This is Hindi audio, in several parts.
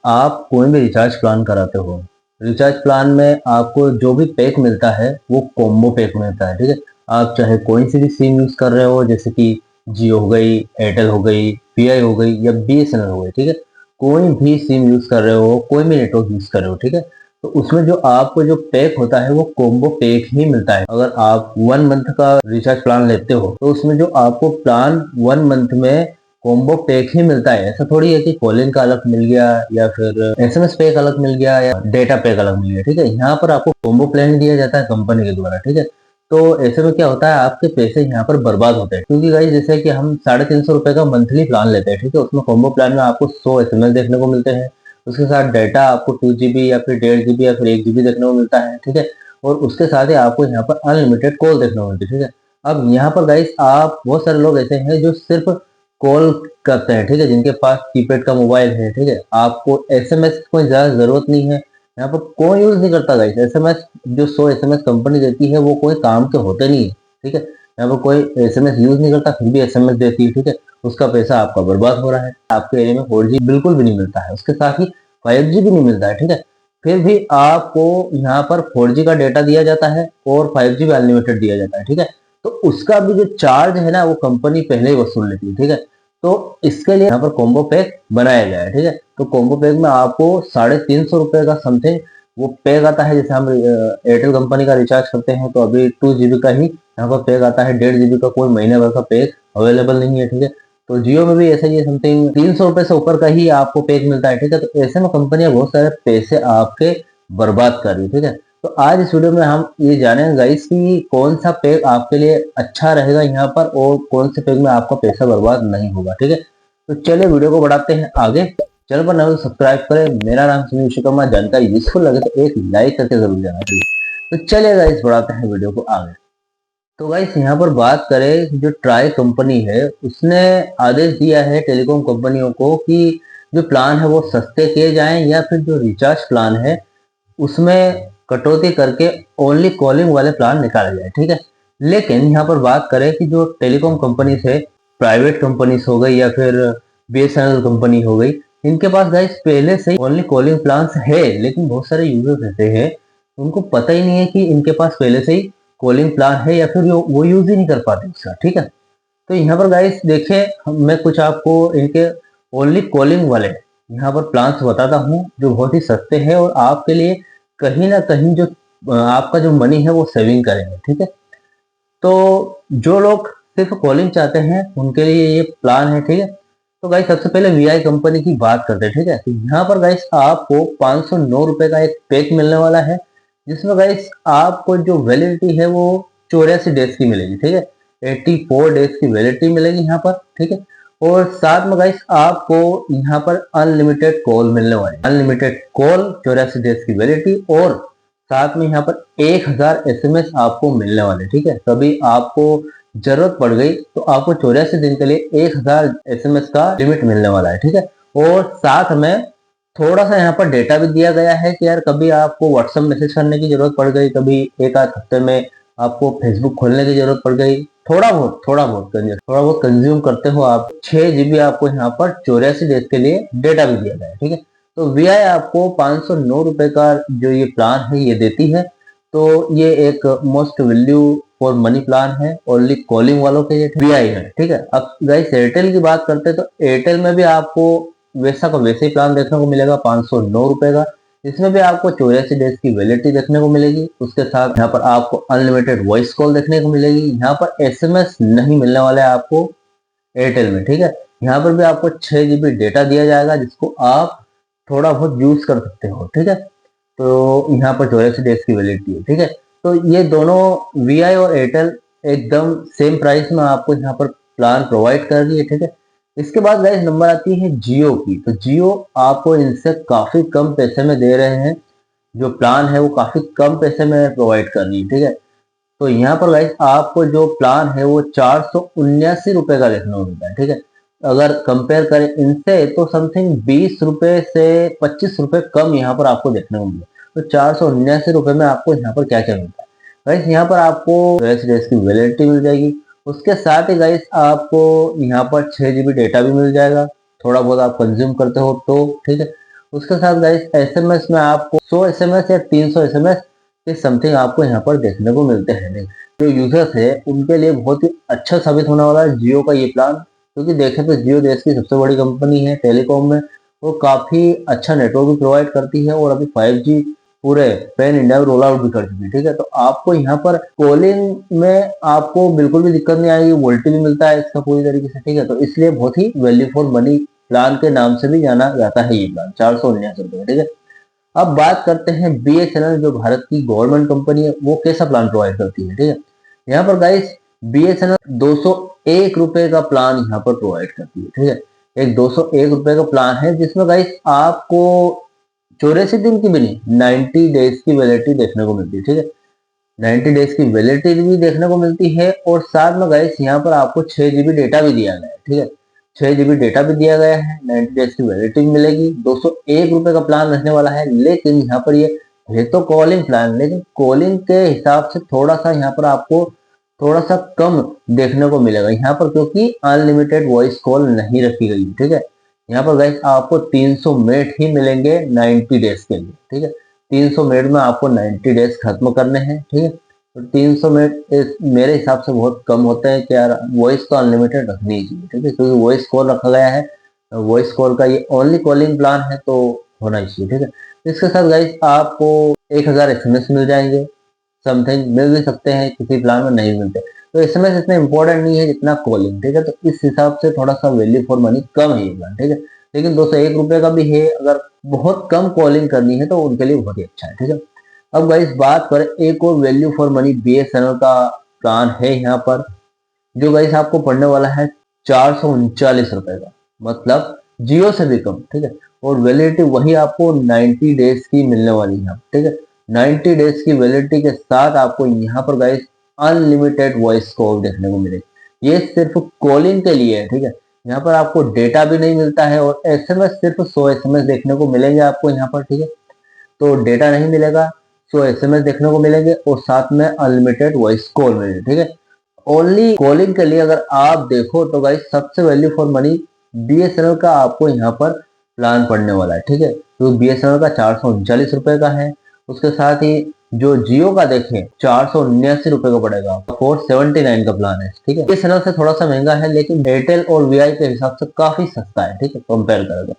आप कोई भी रिचार्ज प्लान कराते हो, रिचार्ज प्लान में आपको जो भी पैक मिलता है वो कॉम्बो पैक मिलता है, ठीक है। आप चाहे कोई सी भी सिम यूज कर रहे हो, जैसे कि जियो हो गई, एयरटेल हो गई, वीआई हो गई या बीएसएनएल हो गई, ठीक है। कोई भी सिम यूज कर रहे हो, कोई भी नेटवर्क यूज कर रहे हो, ठीक है। तो उसमें जो आपको जो पैक होता है वो कॉम्बो पैक ही मिलता है। अगर आप 1 मंथ का रिचार्ज प्लान लेते हो तो उसमें जो आपको प्लान 1 मंथ में कॉम्बो पैक ही मिलता है। ऐसा थोड़ी है कि कॉलिंग का अलग मिल गया या फिर एसएमएस पैक अलग मिल गया या डेटा पैक अलग मिल गया, ठीक है। यहाँ पर आपको कॉम्बो प्लान दिया जाता है कंपनी के द्वारा, ठीक है। तो ऐसे में क्या होता है, आपके पैसे यहाँ पर बर्बाद होते हैं, क्योंकि गाइस जैसे कि हम 350 रुपए का मंथली प्लान लेते हैं, ठीक है। उसमें कॉम्बो प्लान में आपको 100 एसएमएस देखने को मिलते हैं, उसके साथ डाटा आपको 2 GB या फिर 1.5 GB या फिर 1 GB देखने को मिलता है, ठीक है। और उसके साथ ही आपको यहाँ पर अनलिमिटेड कॉल देखने को मिलती है, ठीक है। अब यहाँ पर गाइस आप बहुत सारे लोग ऐसे हैं जो सिर्फ कॉल करते हैं, ठीक है, जिनके पास कीपैड का मोबाइल है, ठीक है। आपको एसएमएस की ज्यादा जरूरत नहीं है, यहाँ पर कोई यूज नहीं करता गाइस एसएमएस। जो 100 एसएमएस कंपनी देती है वो कोई काम के होते नहीं है, ठीक है। यहाँ पर कोई एसएमएस यूज नहीं करता, फिर भी एसएमएस देती है, ठीक है। उसका पैसा आपका बर्बाद हो रहा है। आपके एरिया में 4G बिल्कुल भी नहीं मिलता है, उसके साथ ही 5G भी नहीं मिलता है, ठीक है। फिर भी आपको यहाँ पर 4G का डेटा दिया जाता है और 5G भी अनलिमिटेड दिया जाता है, ठीक है। तो उसका भी जो चार्ज है ना वो कंपनी पहले ही वसूल लेती है, ठीक है। तो इसके लिए यहाँ पर कॉम्बो पैक बनाया गया है, ठीक है। तो कॉम्बो पैक में आपको 350 रुपए का समथिंग वो पैक आता है। जैसे हम एयरटेल कंपनी का रिचार्ज करते हैं तो अभी 2 GB का ही यहाँ पर पैक आता है, 1.5 GB का कोई महीने भर का पैक अवेलेबल नहीं है, ठीक है। तो जियो में भी ऐसा ही समथिंग 300 रुपए से ऊपर का ही आपको पैक मिलता है, ठीक है। तो ऐसे में कंपनियां बहुत सारे पैसे आपके बर्बाद कर रही है, ठीक है। तो आज इस वीडियो में हम ये जानेंगे गाइस कि कौन सा पैक आपके लिए अच्छा रहेगा यहाँ पर और कौन से पैक में आपका पैसा बर्बाद नहीं होगा, ठीक है। तो चलिए वीडियो को बढ़ाते हैं आगे। चैनल पर नए हो तो सब्सक्राइब करें। मेरा नाम सुनील विश्वकर्मा। जानकारी यूजफुल लगे तो एक लाइक करके जरूर जाना चाहिए। तो चलिए गाइस बढ़ाते हैं वीडियो को आगे। तो गाइस यहाँ पर बात करें, जो ट्राई कंपनी है उसने आदेश दिया है टेलीकॉम कंपनियों को कि जो प्लान है वो सस्ते किए जाएं या फिर जो रिचार्ज प्लान है उसमें कटौती करके ओनली कॉलिंग वाले प्लान निकाले जाए, ठीक है। लेकिन यहाँ पर बात करें कि जो टेलीकॉम कंपनी है, प्राइवेट कंपनीज हो गई या फिर बीएसएनएल कंपनी हो गई, इनके पास गाइस पहले से ही ओनली कॉलिंग प्लान्स है। लेकिन बहुत सारे यूजर्स ऐसे हैं उनको पता ही नहीं है कि इनके पास पहले से ही कॉलिंग प्लान है या फिर वो यूज ही नहीं कर पाते उसका, ठीक है। तो यहाँ पर गाइस देखें, मैं कुछ आपको इनके ओनली कॉलिंग वाले यहाँ पर प्लान्स बताता हूँ जो बहुत ही सस्ते हैं और आपके लिए कहीं ना कहीं जो आपका जो मनी है वो सेविंग करेंगे, ठीक है। तो जो लोग सिर्फ कॉलिंग चाहते हैं उनके लिए ये प्लान है, ठीक है। तो गाइस सबसे पहले वीआई कंपनी की बात करते हैं, ठीक है। तो यहाँ पर गाइस आपको 509 रुपए का एक पैक मिलने वाला है, जिसमें गाइस आपको जो वैलिडिटी है वो 84 डेज की मिलेगी, ठीक है। 84 डेज की वैलिडिटी मिलेगी यहाँ पर, ठीक है। और साथ में गाइस आपको यहाँ पर अनलिमिटेड कॉल मिलने वाली, अनलिमिटेड कॉल, 84 डेज की वैलिडिटी और साथ में यहाँ पर 1000 एसएमएस आपको मिलने वाले, ठीक है। कभी आपको जरूरत पड़ गई तो आपको 84 दिन के लिए 1000 एसएमएस का लिमिट मिलने वाला है, ठीक है। और साथ में थोड़ा सा यहाँ पर डेटा भी दिया गया है कि यार कभी आपको व्हाट्सएप मैसेज करने की जरूरत पड़ गई, कभी एक आध हफ्ते में आपको फेसबुक खोलने की जरूरत पड़ गई, थोड़ा बहुत कंज्यूम करते हो आप, 6 GB आपको यहाँ पर 84 डेज के लिए डेटा भी दिया गया है, ठीक है। तो वीआई आपको 509 रुपए का जो ये प्लान है ये देती है। तो ये एक most value for money plan है, ओनली कॉलिंग वालों के लिए वीआई है, ठीक है। अब गाइस एयरटेल की बात करते हैं तो एयरटेल में भी आपको वैसा का वैसे ही प्लान देखने को मिलेगा 509 रुपए का। इसमें भी आपको 84 डेज की वैलिडिटी देखने को मिलेगी। उसके साथ यहाँ पर आपको अनलिमिटेड वॉइस कॉल देखने को मिलेगी। यहाँ पर एसएमएस नहीं मिलने वाला है आपको एयरटेल में, ठीक है। यहाँ पर भी आपको 6 GB डेटा दिया जाएगा जिसको आप थोड़ा बहुत यूज कर सकते हो, ठीक है। तो यहाँ पर 84 डेज की वैलिडिटी है, ठीक है। तो ये दोनों वीआई और एयरटेल एकदम सेम प्राइस में आपको यहाँ पर प्लान प्रोवाइड कर रही है, ठीक है। इसके बाद गाइस नंबर आती है जियो की। तो जियो आपको इनसे काफी कम पैसे में दे रहे हैं, जो प्लान है वो काफी कम पैसे में प्रोवाइड कर रही है, ठीक है। तो यहाँ पर गाइस आपको जो प्लान है वो 479 रुपए का देखने को मिलता है, ठीक है। अगर कंपेयर करें इनसे तो समथिंग 20 रुपए से 25 रुपए कम यहाँ पर आपको देखने को मिलता है। तो 479 रुपए में आपको यहाँ पर क्या क्या मिलता है गाइस, यहाँ पर आपको डेज की वैलिडिटी मिल जाएगी। उसके साथ ही गाइस आपको यहाँ पर 6 GB डेटा भी मिल जाएगा, थोड़ा बहुत आप कंज्यूम करते हो तो, ठीक है। उसके साथ गाइस एसएमएस में आपको 100 एसएमएस या 300 एसएमएस के समथिंग आपको यहाँ पर देखने को मिलते हैं। जो यूजर्स है उनके लिए बहुत ही अच्छा साबित होने वाला है जियो का ये प्लान, क्योंकि देखें तो जियो देश की सबसे बड़ी कंपनी है टेलीकॉम में। वो काफी अच्छा नेटवर्क भी प्रोवाइड करती है और अभी 5G पूरे पैन इंडिया में रोल आउट भी कर चुकी है। ठीक है, तो आपको यहाँ पर कॉलिंग में आपको बिल्कुल भी दिक्कत नहीं आएगी, वोल्टी भी मिलता है इसका पूरी तरीके से। ठीक है, तो इसलिए बहुत ही वैल्यू फॉर मनी प्लान के नाम से भी जाना जाता है ये प्लान, 479 रुपए। ठीक है, अब बात करते हैं बीएसएनएल, जो भारत की गवर्नमेंट कंपनी है, वो कैसा प्लान प्रोवाइड करती है। ठीक है, यहाँ पर गाइस बीएसएनएल 201 रुपए का प्लान यहाँ पर प्रोवाइड करती है। ठीक है, एक 201 रुपए का प्लान है जिसमें गाइस आपको 84 दिन की भी नहीं, 90 डेज की वैलिडिटी देखने को मिलती है। ठीक है, 90 डेज की वैलिडिटी भी देखने को मिलती है और साथ में गाइस यहाँ पर आपको 6 GB डेटा भी दिया गया है। ठीक है, 6 GB डेटा भी दिया गया है, 90 डेज की वैलिडिटी भी मिलेगी। 201 रुपए का प्लान रहने वाला है, लेकिन यहाँ पर ये है तो कॉलिंग प्लान, लेकिन कॉलिंग के हिसाब से थोड़ा सा यहाँ पर आपको थोड़ा सा कम देखने को मिलेगा यहाँ पर, क्योंकि अनलिमिटेड वॉइस कॉल नहीं रखी गई। ठीक है, यहाँ पर गाइस आपको 300 मिनट ही मिलेंगे 90 डेज के लिए। ठीक है, 300 मिनट में आपको 90 डेज खत्म करने हैं। ठीक है, तो 300 मिनट मेरे हिसाब से बहुत कम होते हैं कि यार वॉइस तो अनलिमिटेड रखनी ही चाहिए। ठीक है, क्योंकि वॉइस कॉल रखा गया है, वॉइस कॉल का ये ओनली कॉलिंग प्लान है तो होना ही चाहिए। ठीक है, इसके साथ गाइस आपको 1000 एसएमएस मिल जाएंगे, समथिंग मिल भी सकते हैं, किसी प्लान में नहीं मिलते। तो एसएमएस इतना इंपॉर्टेंट नहीं है जितना कॉलिंग। ठीक है, तो इस हिसाब से थोड़ा सा वैल्यू फॉर मनी कम है ये प्लान। ठीक है, लेकिन 201 रुपए का भी है, अगर बहुत कम कॉलिंग करनी है तो उनके लिए बहुत ही अच्छा है। ठीक है, अब गाइस बात करें एक और वैल्यू फॉर मनी बीएसएनएल का प्लान है यहाँ पर, जो गाइस आपको पड़ने वाला है 439 रुपए का, मतलब जियो से भी कम। ठीक है, और वैलिडिटी वही आपको 90 डेज की मिलने वाली है। ठीक है, 90 डेज की वैलिडिटी के साथ आपको यहाँ पर गाइस अनलिमिटेड वॉइस कॉल देखने को मिलेगी। ये सिर्फ कॉलिंग के लिए है। ठीक है, यहाँ पर आपको डेटा भी नहीं मिलता है और एसएमएस सिर्फ 100 एसएमएस देखने को मिलेंगे आपको यहाँ पर। ठीक है, तो डेटा नहीं मिलेगा, 100 एसएमएस देखने को मिलेंगे और साथ में अनलिमिटेड वॉइस कॉल मिलेगी। ठीक है, ओनली कॉलिंग के लिए अगर आप देखो तो गाइस सबसे वैल्यू फॉर मनी बीएसएनएल का आपको यहाँ पर प्लान पड़ने वाला है। ठीक है, तो बीएसएनएल का 439 रुपए का है। उसके साथ ही जो जियो का देखें 479 रुपए का पड़ेगा, 479 का प्लान है। ठीक है, बीएसएनएल से थोड़ा सा महंगा है, लेकिन एयरटेल और वीआई के हिसाब से काफी सस्ता है। ठीक है, कंपेयर करेगा।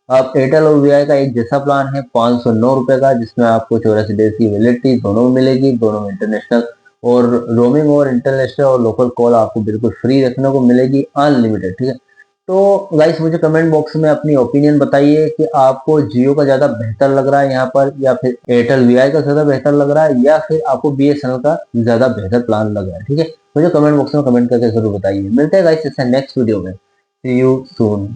अब एयरटेल और वीआई का एक जैसा प्लान है 509 रुपए का, जिसमें आपको 84 डेज की वैलिडिटी दोनों में मिलेगी, दोनों में इंटरनेशनल और रोमिंग और इंटरनेशनल और लोकल कॉल आपको बिल्कुल फ्री देखने को मिलेगी, अनलिमिटेड। ठीक है, तो गाइस मुझे कमेंट बॉक्स में अपनी ओपिनियन बताइए कि आपको जियो का ज्यादा बेहतर लग रहा है यहाँ पर, या फिर एयरटेल वीआई का ज्यादा बेहतर लग रहा है, या फिर आपको बीएसएनएल का ज्यादा बेहतर प्लान लग रहा है। ठीक है, मुझे कमेंट बॉक्स में कमेंट करके जरूर बताइए। मिलते हैं गाइस इससे नेक्स्ट वीडियो में। सी यू सून।